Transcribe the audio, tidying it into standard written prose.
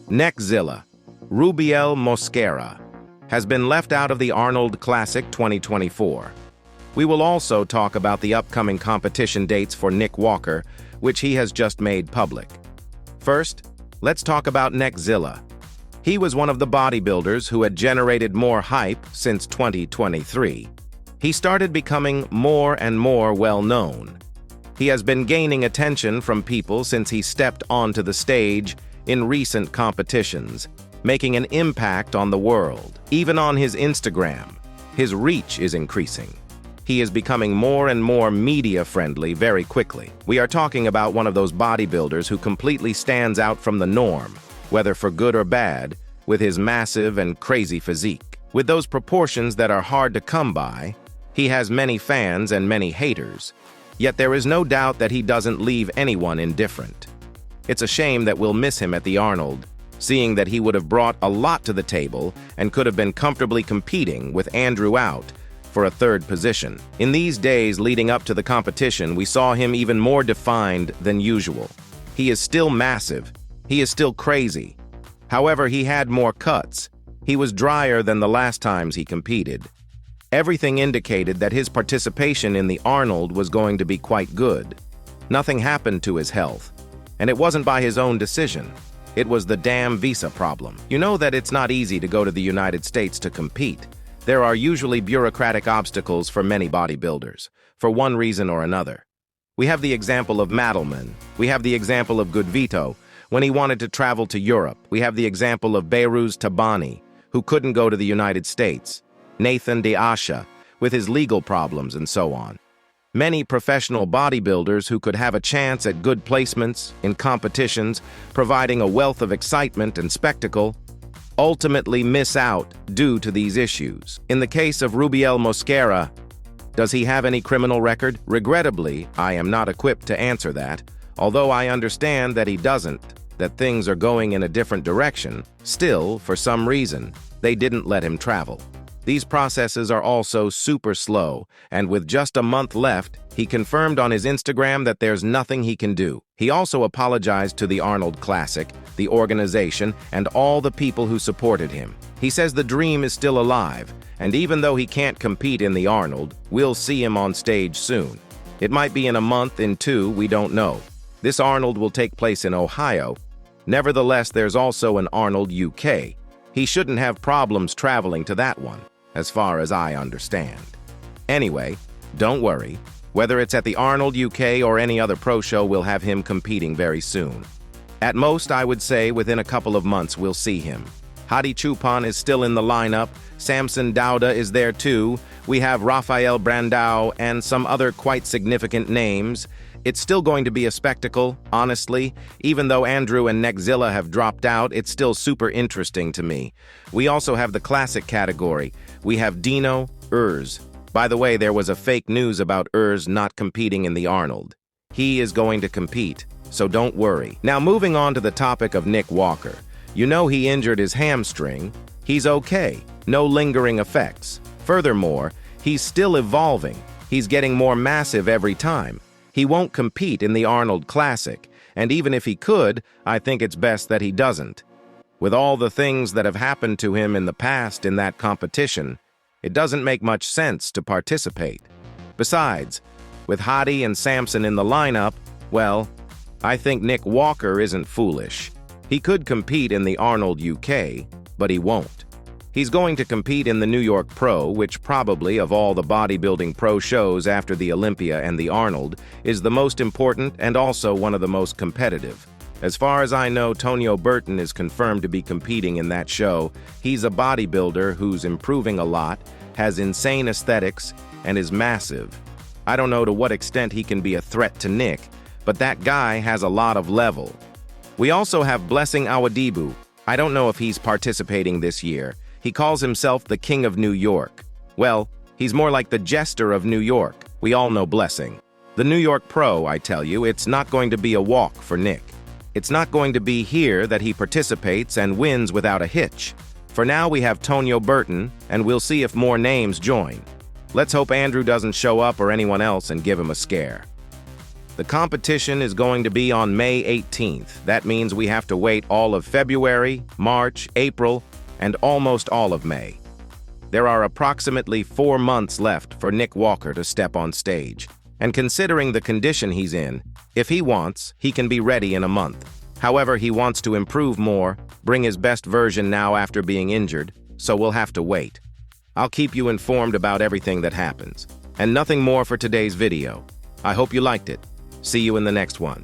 Neckzilla Rubiel Mosquera has been left out of the Arnold Classic 2024. We will also talk about the upcoming competition dates for Nick Walker, which he has just made public. First, let's talk about Neckzilla. He was one of the bodybuilders who had generated more hype since 2023. He started becoming more and more well-known. He has been gaining attention from people since he stepped onto the stage in recent competitions, making an impact on the world. Even on his Instagram, his reach is increasing. He is becoming more and more media-friendly very quickly. We are talking about one of those bodybuilders who completely stands out from the norm, whether for good or bad, with his massive and crazy physique. With those proportions that are hard to come by, he has many fans and many haters, yet there is no doubt that he doesn't leave anyone indifferent. It's a shame that we'll miss him at the Arnold, seeing that he would have brought a lot to the table and could have been comfortably competing with Andrew out for a third position. In these days leading up to the competition, we saw him even more defined than usual. He is still massive. He is still crazy. However, he had more cuts. He was drier than the last times he competed. Everything indicated that his participation in the Arnold was going to be quite good. Nothing happened to his health, and it wasn't by his own decision. It was the damn visa problem. You know that it's not easy to go to the United States to compete. There are usually bureaucratic obstacles for many bodybuilders, for one reason or another. We have the example of Madelman. We have the example of Good Vito, when he wanted to travel to Europe. We have the example of Behruz Tabani, who couldn't go to the United States. Nathan De Asha, with his legal problems and so on. Many professional bodybuilders who could have a chance at good placements in competitions, providing a wealth of excitement and spectacle, ultimately miss out due to these issues. In the case of Rubiel Mosquera, does he have any criminal record? Regrettably, I am not equipped to answer that, although I understand that he doesn't, that things are going in a different direction. Still, for some reason, they didn't let him travel. These processes are also super slow, and with just a month left, he confirmed on his Instagram that there's nothing he can do. He also apologized to the Arnold Classic, the organization, and all the people who supported him. He says the dream is still alive, and even though he can't compete in the Arnold, we'll see him on stage soon. It might be in a month, in two, we don't know. This Arnold will take place in Ohio. Nevertheless, there's also an Arnold UK. He shouldn't have problems traveling to that one, as far as I understand. Anyway, don't worry. Whether it's at the Arnold UK or any other pro show, we'll have him competing very soon. At most, I would say within a couple of months we'll see him. Hadi Chupan is still in the lineup. Samson Dauda is there too. We have Rafael Brandao and some other quite significant names. It's still going to be a spectacle, honestly. Even though Andrew and Neckzilla have dropped out, it's still super interesting to me. We also have the classic category. We have Dino Urs. By the way, there was a fake news about Urs not competing in the Arnold. He is going to compete, so don't worry. Now moving on to the topic of Nick Walker. You know he injured his hamstring. He's okay. No lingering effects. Furthermore, he's still evolving. He's getting more massive every time. He won't compete in the Arnold Classic, and even if he could, I think it's best that he doesn't. With all the things that have happened to him in the past in that competition, it doesn't make much sense to participate. Besides, with Hadi and Samson in the lineup, well, I think Nick Walker isn't foolish. He could compete in the Arnold UK, but he won't. He's going to compete in the New York Pro, which probably, of all the bodybuilding pro shows after the Olympia and the Arnold, is the most important and also one of the most competitive. As far as I know, Tonio Burton is confirmed to be competing in that show. He's a bodybuilder who's improving a lot, has insane aesthetics, and is massive. I don't know to what extent he can be a threat to Nick, but that guy has a lot of level. We also have Blessing Awadibu. I don't know if he's participating this year. He calls himself the King of New York. Well, he's more like the Jester of New York. We all know Blessing. The New York Pro, I tell you, it's not going to be a walk for Nick. It's not going to be here that he participates and wins without a hitch. For now, we have Tonio Burton, and we'll see if more names join. Let's hope Andrew doesn't show up or anyone else and give him a scare. The competition is going to be on May 18th. That means we have to wait all of February, March, April, and almost all of May. There are approximately 4 months left for Nick Walker to step on stage. And considering the condition he's in, if he wants, he can be ready in a month. However, he wants to improve more, bring his best version now after being injured, so we'll have to wait. I'll keep you informed about everything that happens. And nothing more for today's video. I hope you liked it. See you in the next one.